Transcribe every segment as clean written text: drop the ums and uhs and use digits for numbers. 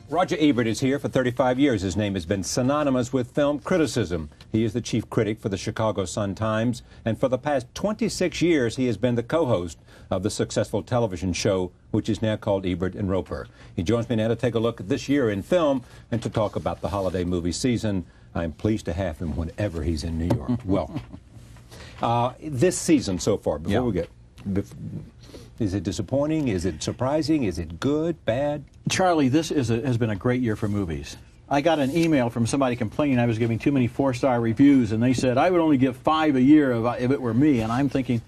Roger Ebert is here. For 35 years, his name has been synonymous with film criticism. He is the chief critic for the Chicago Sun-Times, and for the past 26 years, he has been the co-host of the successful television show, which is now called Ebert and Roper. He joins me now to take a look at this year in film and to talk about the holiday movie season. I'm pleased to have him whenever he's in New York. Welcome. This season so far, before we get... Is it disappointing? Is it surprising? Is it good? Bad? Charlie, this has been a great year for movies. I got an email from somebody complaining I was giving too many 4-star reviews, and they said I would only give 5 a year if it were me. And I'm thinking,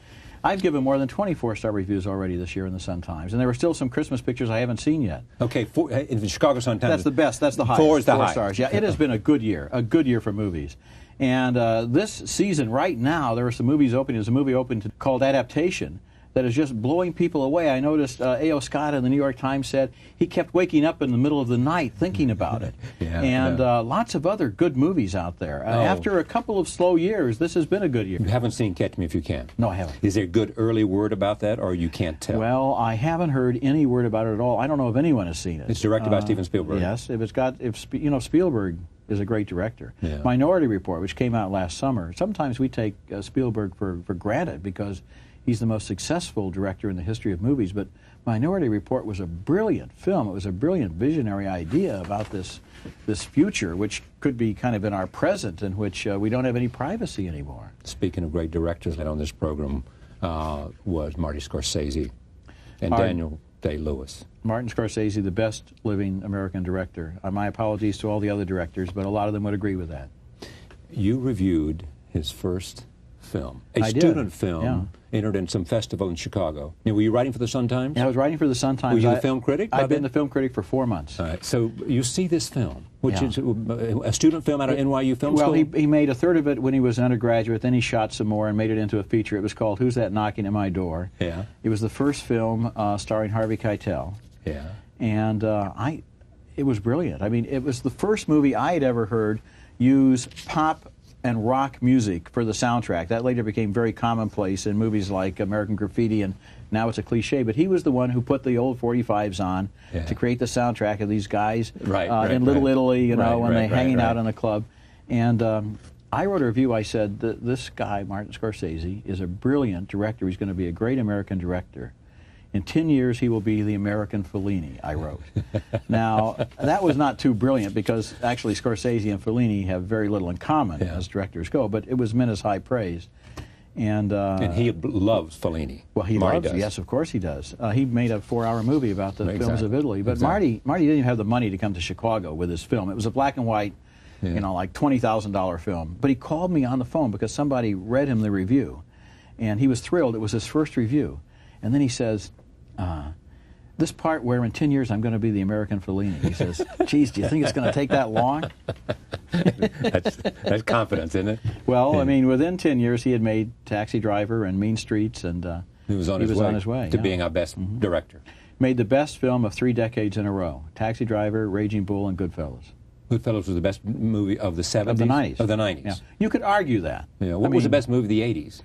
I've given more than 20 4-star reviews already this year in the Sun-Times, and there were still some Christmas pictures I haven't seen yet. Okay, in the Chicago Sun-Times. That's the best. That's the highest. 4 is the 4 high. stars. Yeah, it has been a good year for movies. And this season, right now, there are some movies opening. There's a movie open called Adaptation that is just blowing people away. I noticed A.O. Scott in the New York Times said he kept waking up in the middle of the night thinking about it. Lots of other good movies out there. After a couple of slow years, this has been a good year. You haven't seen Catch Me If You Can? No, I haven't. Is there good early word about that, or you can't tell? Well, I haven't heard any word about it at all. I don't know if anyone has seen it. It's directed by Steven Spielberg. Yes, Spielberg is a great director. Yeah. Minority Report, which came out last summer. Sometimes we take Spielberg for granted because he's the most successful director in the history of movies, but Minority Report was a brilliant film. It was a brilliant visionary idea about this future, which could be kind of in our present, in which we don't have any privacy anymore. Speaking of great directors, on this program was Marty Scorsese and Daniel Day-Lewis. Martin Scorsese, the best living American director. My apologies to all the other directors, but a lot of them would agree with that. You reviewed his first film, a student film, entered in some festival in Chicago. Now, were you writing for the Sun-Times? Yeah, I was writing for the Sun-Times. Were you the film critic? I've been the film critic for 4 months. All right, so you see this film, which is a student film out of NYU Film School? Well, he made a third of it when he was an undergraduate, then he shot some more and made it into a feature. It was called Who's That Knocking at My Door? Yeah. It was the first film starring Harvey Keitel. Yeah. And it was brilliant. I mean, it was the first movie I had ever heard use pop and rock music for the soundtrack. That later became very commonplace in movies like American Graffiti, and now it's a cliche, but he was the one who put the old 45s on to create the soundtrack of these guys in Little Italy, when they're hanging out in the club. And I wrote a review. I said that this guy, Martin Scorsese, is a brilliant director. He's going to be a great American director. In 10 years, he will be the American Fellini, I wrote. Now, that was not too brilliant because actually Scorsese and Fellini have very little in common as directors go, but it was meant as high praise. And he loves Fellini. Well, he loves, yes, of course he does. He made a 4-hour movie about the films of Italy. But Marty didn't even have the money to come to Chicago with his film. It was a black and white, like $20,000 film. But he called me on the phone because somebody read him the review. And he was thrilled. It was his first review. And then he says, this part where in 10 years I'm going to be the American Fellini. He says, geez, do you think it's going to take that long? that's confidence, isn't it? Well, I mean, within 10 years he had made Taxi Driver and Mean Streets, and he was on his way to being our best director. Made the best film of 3 decades in a row. Taxi Driver, Raging Bull, and Goodfellas. Goodfellas was the best movie of the 70s? Of the 90s. Of the 90s. Yeah. You could argue that. Yeah. What was the best movie of the 80s?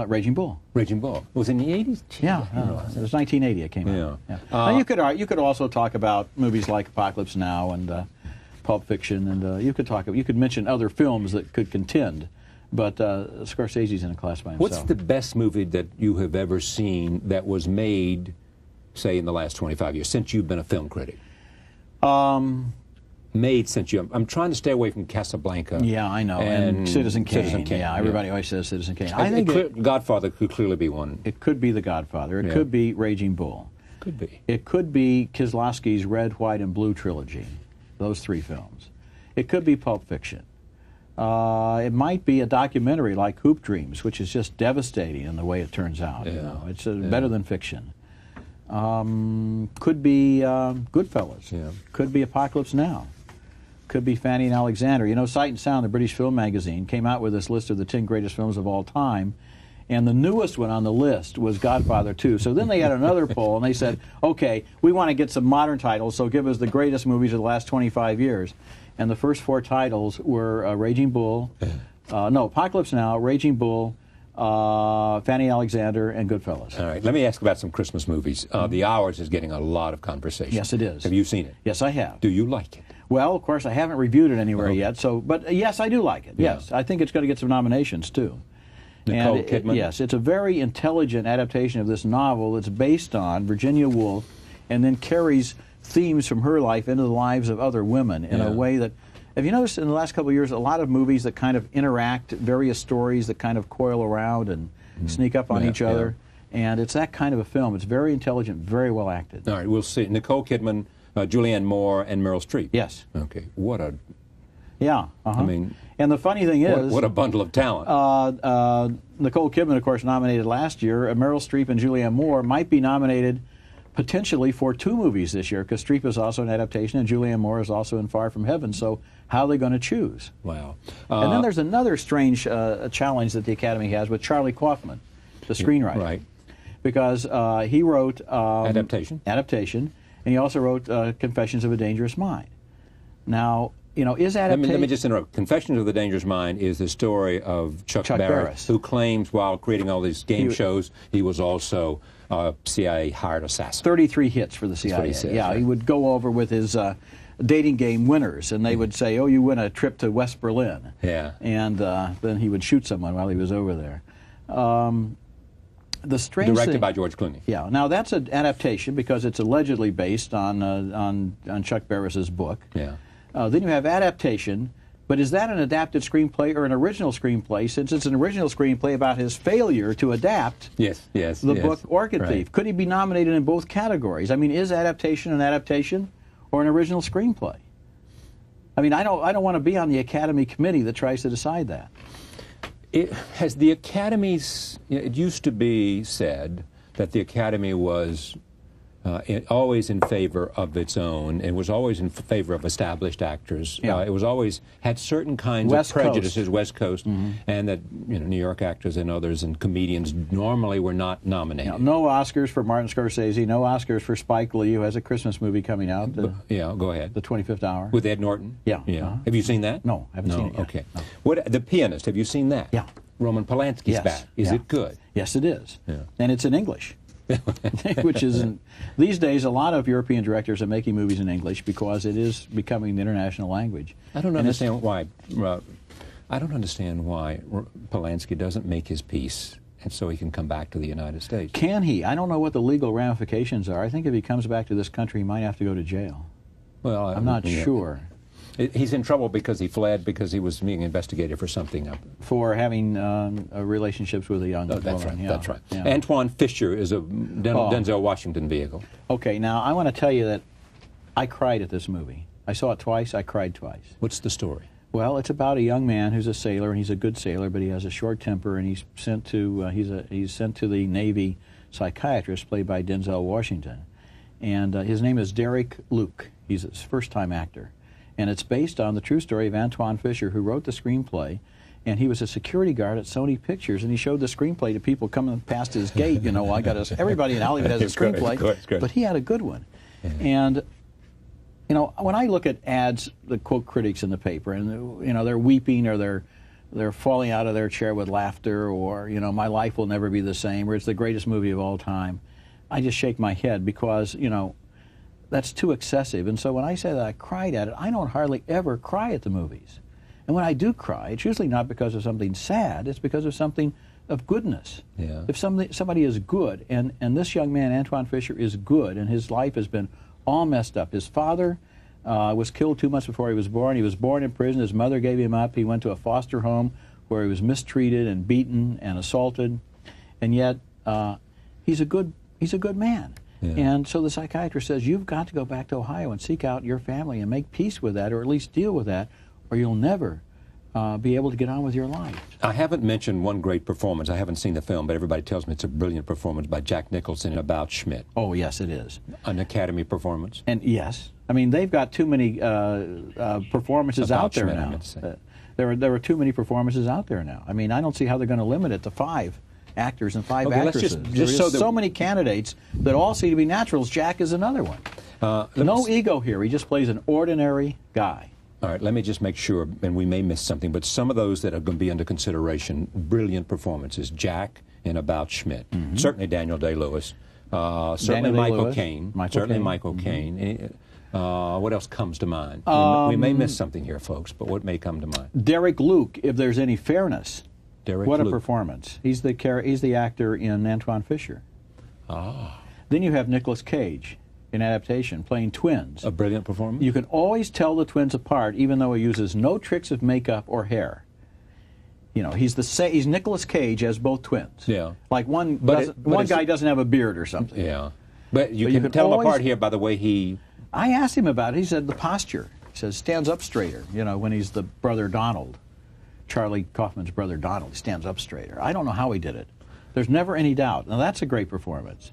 Raging Bull. Raging Bull. Was it in the 80s? Yeah, it was 1980 it came out. Yeah. You could also talk about movies like Apocalypse Now and Pulp Fiction, and you could mention other films that could contend, but Scorsese's in a class by himself. What's the best movie that you have ever seen that was made, say, in the last 25 years, since you've been a film critic? Made since you... I'm trying to stay away from Casablanca. Yeah, I know. And Citizen Kane. Yeah, everybody always says Citizen Kane. I think Godfather could clearly be one. It could be The Godfather. It could be Raging Bull. Could be. It could be Kieslowski's Red, White, and Blue trilogy. Those 3 films. It could be Pulp Fiction. It might be a documentary like Hoop Dreams, which is just devastating in the way it turns out. It's better than fiction. Could be Goodfellas. Yeah. Could be Apocalypse Now. Could be Fanny and Alexander. Sight and Sound, the British film magazine, came out with this list of the 10 greatest films of all time, and the newest one on the list was Godfather 2. So then they had another poll, and they said, okay, we want to get some modern titles, so give us the greatest movies of the last 25 years. And the first 4 titles were Raging Bull, Apocalypse Now, Raging Bull, Fanny Alexander, and Goodfellas. All right, let me ask about some Christmas movies. The Hours is getting a lot of conversation. Yes, it is. Have you seen it? Yes, I have. Do you like it? Well, of course, I haven't reviewed it anywhere yet. So, but yes, I do like it. Yeah. Yes, I think it's going to get some nominations too. Nicole Kidman? Yes, it's a very intelligent adaptation of this novel that's based on Virginia Woolf, and then carries themes from her life into the lives of other women in a way that. Have you noticed in the last couple of years a lot of movies that kind of interact, various stories that kind of coil around and sneak up on each other? And it's that kind of a film. It's very intelligent, very well acted. All right, we'll see. Nicole Kidman, Julianne Moore, and Meryl Streep. Yes. Okay, what a... Yeah. I mean... And the funny thing is... What a bundle of talent. Nicole Kidman, of course, nominated last year. Meryl Streep and Julianne Moore might be nominated potentially for 2 movies this year, because Streep is also an adaptation and Julianne Moore is also in Far From Heaven. So how are they going to choose? Wow. And then there's another strange challenge that the Academy has with Charlie Kaufman, the screenwriter. Right. Because he wrote... Adaptation. Adaptation. And he also wrote Confessions of a Dangerous Mind. Now, you know, is adaptation... Let me just interrupt. Confessions of the Dangerous Mind is the story of Chuck Barris, who claims while creating all these game shows, he was also a CIA hired assassin. 33 hits for the CIA. That's what he says, yeah, right. He would go over with his dating game winners, and they would say, oh, you win a trip to West Berlin. Yeah. And then he would shoot someone while he was over there. The strange Directed thing, by George Clooney. Yeah. Now, that's an adaptation because it's allegedly based on Chuck Barris's book. Yeah. Then you have adaptation, but is that an adapted screenplay or an original screenplay, since it's an original screenplay about his failure to adapt the book Orchid Thief? Could he be nominated in both categories? I mean, is adaptation an adaptation or an original screenplay? I mean, I don't want to be on the Academy committee that tries to decide that. It has the Academy's... It used to be said that the Academy was always in favor of its own. It was always in favor of established actors. Yeah. It was always had certain kinds West of prejudices, Coast. West Coast, and that New York actors and others and comedians normally were not nominated. No Oscars for Martin Scorsese, no Oscars for Spike Lee, who has a Christmas movie coming out. Yeah, go ahead. The 25th Hour. With Ed Norton? Yeah. Have you seen that? No, I haven't seen it yet. Okay. No. What, The Pianist, have you seen that? Yeah. Roman Polanski's Yes. back. Is it good? Yes, it is. Yeah. And it's in English. Which isn't... These days, a lot of European directors are making movies in English because it is becoming the international language. I don't understand why. I don't understand why Polanski doesn't make his peace, and so he can come back to the United States. Can he? I don't know what the legal ramifications are. I think if he comes back to this country, he might have to go to jail. Well, I'm not sure. He's in trouble because he fled because he was being investigated for something. For having relationships with a young woman. That's right. Yeah. That's right. Yeah. Antoine Fisher is a Denzel Washington vehicle. Okay, now I want to tell you that I cried at this movie. I saw it twice. I cried twice. What's the story? Well, it's about a young man who's a sailor, and he's a good sailor, but he has a short temper, and he's sent to he's sent to the Navy psychiatrist, played by Denzel Washington, and his name is Derek Luke. He's his first-time actor. And it's based on the true story of Antoine Fisher, who wrote the screenplay, and he was a security guard at Sony Pictures, and he showed the screenplay to people coming past his gate. You know, everybody in Hollywood has a screenplay, but he had a good one. Yeah. And you know, when I look at ads that quote critics in the paper, and you know, they're weeping or they're falling out of their chair with laughter, or you know, my life will never be the same, or it's the greatest movie of all time, I just shake my head because you know, that's too excessive. And so when I say that I cried at it, I don't hardly ever cry at the movies. And when I do cry, it's usually not because of something sad, it's because of something of goodness. Yeah. If somebody is good, and this young man, Antoine Fisher, is good, and his life has been all messed up. His father was killed 2 months before he was born. He was born in prison. His mother gave him up. He went to a foster home where he was mistreated and beaten and assaulted. And yet, he's a good man. Yeah. And so the psychiatrist says, you've got to go back to Ohio and seek out your family and make peace with that, or at least deal with that, or you'll never be able to get on with your life. I haven't mentioned one great performance. I haven't seen the film, but everybody tells me it's a brilliant performance by Jack Nicholson in About Schmidt. Oh, yes, it is. An Academy performance. And yes. I mean, they've got too many performances out there now. There are too many performances out there now. I mean, I don't see how they're going to limit it to 5 actors and 5 actresses. There's so many candidates that all seem to be naturals. Jack is another one. No ego here. He just plays an ordinary guy. All right, let me just make sure, and we may miss something, but some of those that are going to be under consideration, brilliant performances. Jack in About Schmidt. Certainly Daniel Day-Lewis. Certainly Michael Caine. Michael Caine. What else comes to mind? We may miss something here, folks, but what may come to mind? Derek Luke, if there's any fairness. What a Luke. performance. He's the actor in Antoine Fisher. Ah. Then you have Nicolas Cage in Adaptation, playing twins. A brilliant performance? You can always tell the twins apart, even though he uses no tricks of makeup or hair. You know, he's Nicolas Cage as both twins. Yeah. Like one guy doesn't have a beard or something. Yeah. But you can tell him apart here by the way he... I asked him about it. He said the posture. He says stands up straighter, you know, when he's the brother Donald. Charlie Kaufman's brother Donald. He stands up straighter. I don't know how he did it. There's never any doubt. Now, that's a great performance.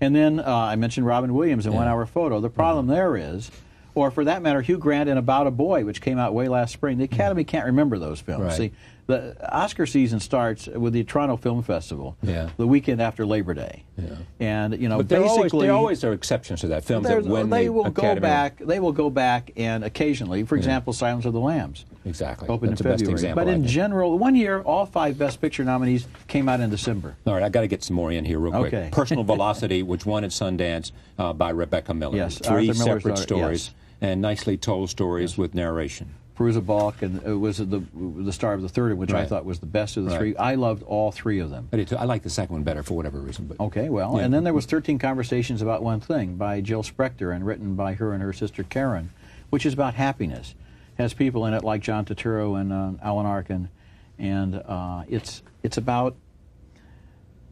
And then I mentioned Robin Williams in 1 Hour Photo. The problem there is, or for that matter, Hugh Grant in About a Boy, which came out way last spring. The Academy can't remember those films. Right. See, the Oscar season starts with the Toronto Film Festival the weekend after Labor Day. Yeah. And, you know, but basically... there always are exceptions to that. Films that win they the will Academy. go back. They will go back and occasionally, for example, Silence of the Lambs. Exactly. Opened That's in the best February. example, But I in think. general, one year, all 5 Best Picture nominees came out in December. All right, I got to get some more in here real quick. Okay. Personal Velocity, which won at Sundance by Rebecca Miller. Yes, 3 Arthur Miller's separate daughter, stories yes. and nicely told stories with narration. Perusa Balk and was the star of the third, which I thought was the best of the 3. I loved all 3 of them. I did too. I like the second one better for whatever reason. But okay, well, and then there was 13 Conversations About One Thing by Jill Sprechter and written by her and her sister Karen, which is about happiness. Has people in it like John Turturro and Alan Arkin, and it's about.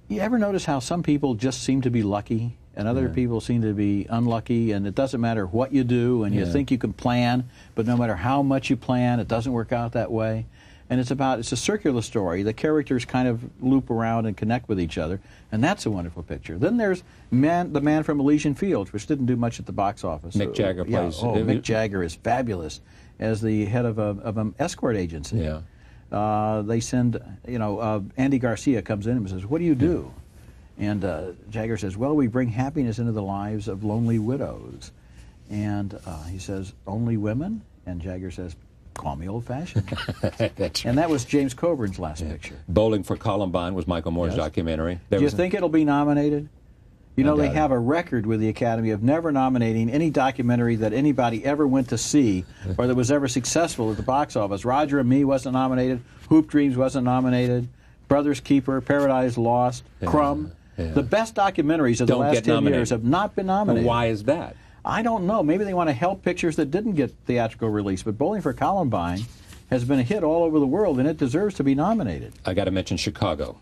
You ever notice how some people just seem to be lucky? And other people seem to be unlucky, and it doesn't matter what you do, and you think you can plan, but no matter how much you plan, it doesn't work out that way. And it's a circular story. The characters kind of loop around and connect with each other, and that's a wonderful picture. Then there's The Man from Elysian Fields, which didn't do much at the box office. Mick Jagger plays. Mick Jagger is fabulous as the head of an escort agency. Yeah. They send, Andy Garcia comes in and says, "What do you do?" And Jagger says, "Well, we bring happiness into the lives of lonely widows." And he says, "Only women?" And Jagger says, "Call me old-fashioned." And that was James Coburn's last picture. Bowling for Columbine was Michael Moore's documentary. Do you think it'll be nominated? You know, they have a record with the Academy of never nominating any documentary that anybody ever went to see or that was ever successful at the box office. Roger and Me wasn't nominated. Hoop Dreams wasn't nominated. Brothers Keeper, Paradise Lost, Crumb. The best documentaries of the last 10 years have not been nominated. Why is that? I don't know. Maybe they want to help pictures that didn't get theatrical release. But Bowling for Columbine has been a hit all over the world, and it deserves to be nominated. I got to mention Chicago.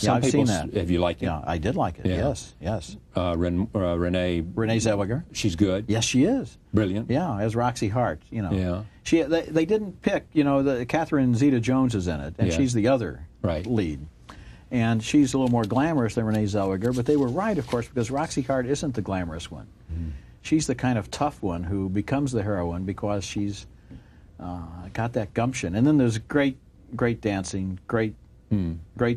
I've seen that. Have you liked it? Yeah, I did like it. Yeah. Yes. Renee Zellweger. She's good. Yes, she is. Brilliant. Yeah, as Roxy Hart. Yeah. They didn't pick. Catherine Zeta-Jones is in it, and she's the other lead. And she's a little more glamorous than Renee Zellweger, but they were right, of course, because Roxy Hart isn't the glamorous one. She's the kind of tough one who becomes the heroine because she's got that gumption. And then there's great dancing, great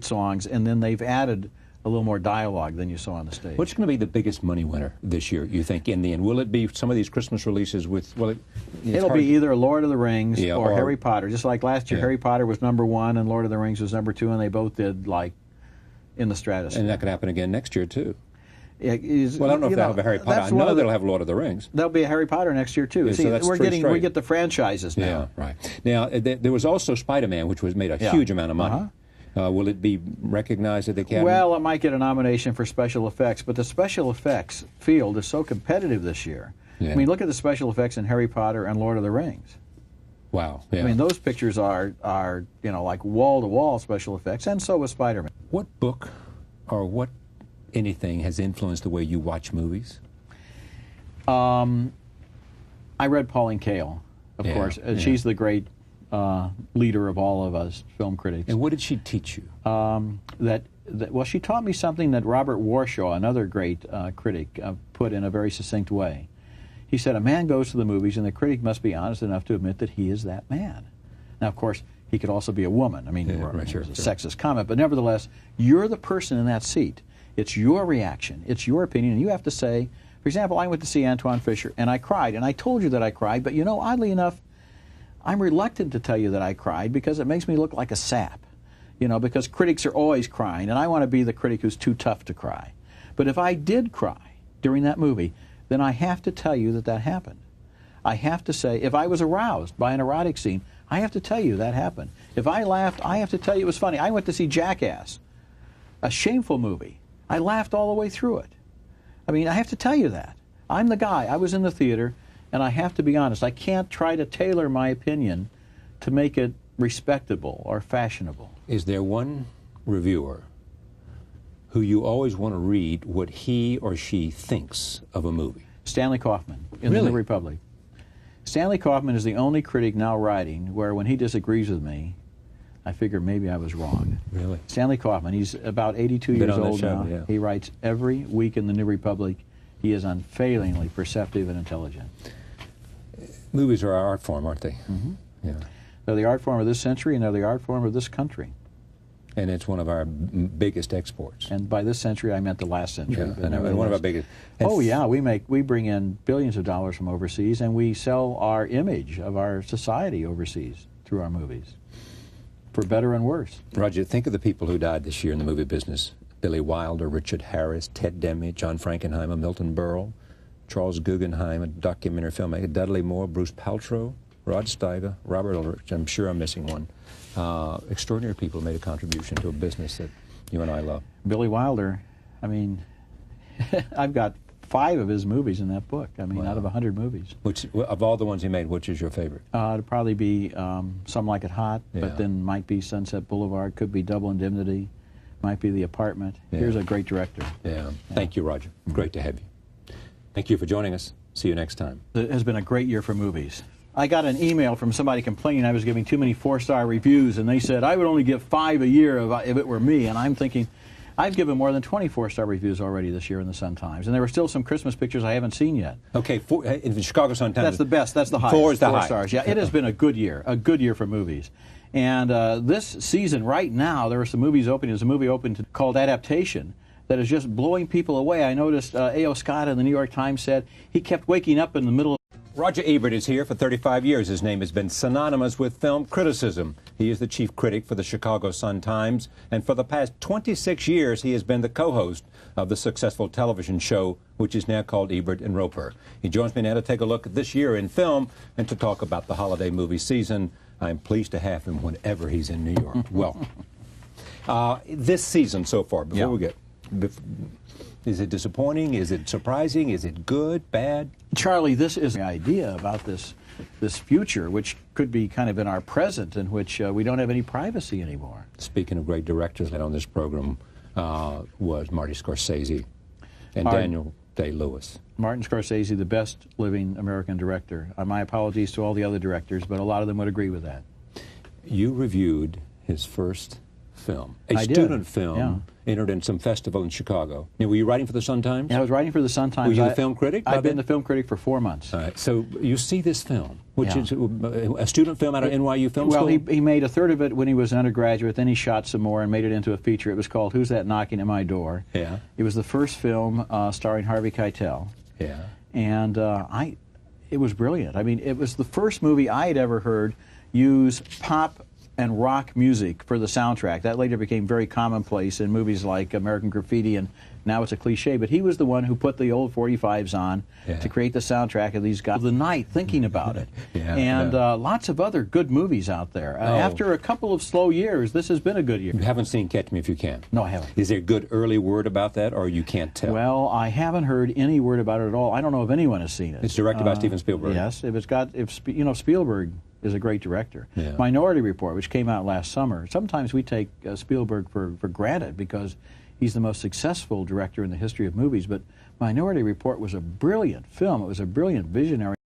songs, and then they've added a little more dialogue than you saw on the stage. What's going to be the biggest money winner this year, you think, in the end? Will it be some of these Christmas releases with, it'll be either Lord of the Rings or Harry Potter. Just like last year, Harry Potter was #1 and Lord of the Rings was #2, and they both did, like, in the stratosphere. And that could happen again next year, too. Well, I don't know if they'll have a Harry Potter. I know they'll have Lord of the Rings. There'll be a Harry Potter next year, too. See, so we get the franchises now. Yeah, right. Now, there was also Spider-Man, which made a huge amount of money. Will it be recognized at the Academy? Well, it might get a nomination for special effects, but the special effects field is so competitive this year. I mean, look at the special effects in Harry Potter and Lord of the Rings. Wow. Yeah. I mean, those pictures are like wall-to-wall special effects, and so was Spider-Man. What book or what anything has influenced the way you watch movies? I read Pauline Kael, of course. She's the great leader of all of us film critics. And what did she teach you? Well, she taught me something that Robert Warshaw, another great critic, put in a very succinct way. He said, a man goes to the movies, and the critic must be honest enough to admit that he is that man. Now, of course, he could also be a woman. I mean, it was a sexist comment, but nevertheless, you're the person in that seat. It's your reaction. It's your opinion, and you have to say, for example, I went to see Antoine Fisher, and I cried, and I told you that I cried, but oddly enough, I'm reluctant to tell you that I cried because it makes me look like a sap. You know, because critics are always crying, and I want to be the critic who's too tough to cry. But if I did cry during that movie, then I have to tell you that that happened. I have to say, if I was aroused by an erotic scene, I have to tell you that happened. If I laughed, I have to tell you it was funny. I went to see Jackass, a shameful movie. I laughed all the way through it. I mean, I have to tell you that. I'm the guy. I was in the theater, and I have to be honest. I can't try to tailor my opinion to make it respectable or fashionable. Is there one reviewer who you always want to read what he or she thinks of a movie? Stanley Kaufman in Really? The New Republic. Stanley Kaufman is the only critic now writing where when he disagrees with me, I figure maybe I was wrong. Really? Stanley Kaufman, he's about 82 Been years on that old show, now. yeah. He writes every week in The New Republic. He is unfailingly perceptive and intelligent. Movies are our art form, aren't they? Mm-hmm. Yeah. They're the art form of this century, and they're the art form of this country. And it's one of our biggest exports. And by this century, I meant the last century. Yeah, but and one of our nevertheless. biggest. Oh yeah, we bring in billions of dollars from overseas, and we sell our image of our society overseas through our movies, for better and worse. Roger, think of the people who died this year in the movie business. Billy Wilder, Richard Harris, Ted Demme, John Frankenheimer, Milton Berle, Charles Guggenheim, a documentary filmmaker, Dudley Moore, Bruce Paltrow, Rod Steiger, Robert Ulrich. I'm sure I'm missing one. Extraordinary people made a contribution to a business that you and I love. Billy Wilder, I mean, I've got 5 of his movies in that book. I mean, Wow. out of 100 movies. Which, of all the ones he made, which is your favorite? It'd probably be Some Like It Hot, Yeah. but then might be Sunset Boulevard, could be Double Indemnity, might be The Apartment. Yeah. Here's a great director. Yeah. Thank you, Roger. Great to have you. Thank you for joining us. See you next time. It has been a great year for movies. I got an email from somebody complaining I was giving too many 4-star reviews, and they said I would only give 5 a year if it were me. And I'm thinking, I've given more than 20 4-star reviews already this year in the Sun-Times, and there were still some Christmas pictures I haven't seen yet. Okay, in the Chicago Sun-Times. That's the best. That's the highest. 4 is the 4 high. stars. Yeah, it has been a good year for movies. And this season, right now, there are some movies opening. There's a movie open called Adaptation that is just blowing people away. I noticed A.O. Scott in the New York Times said he kept waking up in the middle. Roger Ebert is here for 35 years. His name has been synonymous with film criticism. He is the chief critic for the Chicago Sun-Times, and for the past 26 years he has been the co-host of the successful television show, which is now called Ebert and Roper. He joins me now to take a look at this year in film and to talk about the holiday movie season. I'm pleased to have him whenever he's in New York. Welcome. This season so far, before we get... Is it disappointing? Is it surprising? Is it good? Bad? Charlie, this is the idea about this future, which could be kind of in our present, in which we don't have any privacy anymore. Speaking of great directors, on this program was Marty Scorsese and Daniel Day-Lewis. Martin Scorsese, the best living American director. My apologies to all the other directors, but a lot of them would agree with that. You reviewed his first film, I did. student film, Yeah. entered in some festival in Chicago. Now, were you writing for the Sun-Times? Yeah, I was writing for the Sun-Times. Were you the film critic? I've been the film critic for 4 months. All right, so you see this film, which Yeah. is a student film out of NYU Film Well, School? he made a third of it when he was an undergraduate, then he shot some more and made it into a feature. It was called Who's That Knocking at My Door? Yeah. It was the first film starring Harvey Keitel. Yeah. And it was brilliant. I mean, it was the first movie I had ever heard use pop and rock music for the soundtrack. That later became very commonplace in movies like American Graffiti, and now it's a cliche, but he was the one who put the old 45s on to create the soundtrack of these guys. The night thinking about it. And lots of other good movies out there. After a couple of slow years, this has been a good year. You haven't seen Catch Me If You Can? No, I haven't. Is there good early word about that, or you can't tell? Well, I haven't heard any word about it at all. I don't know if anyone has seen it. It's directed by Steven Spielberg. Yes, Spielberg is a great director. Yeah. Minority Report, which came out last summer. Sometimes we take Spielberg for granted because he's the most successful director in the history of movies, but Minority Report was a brilliant film. It was a brilliant visionary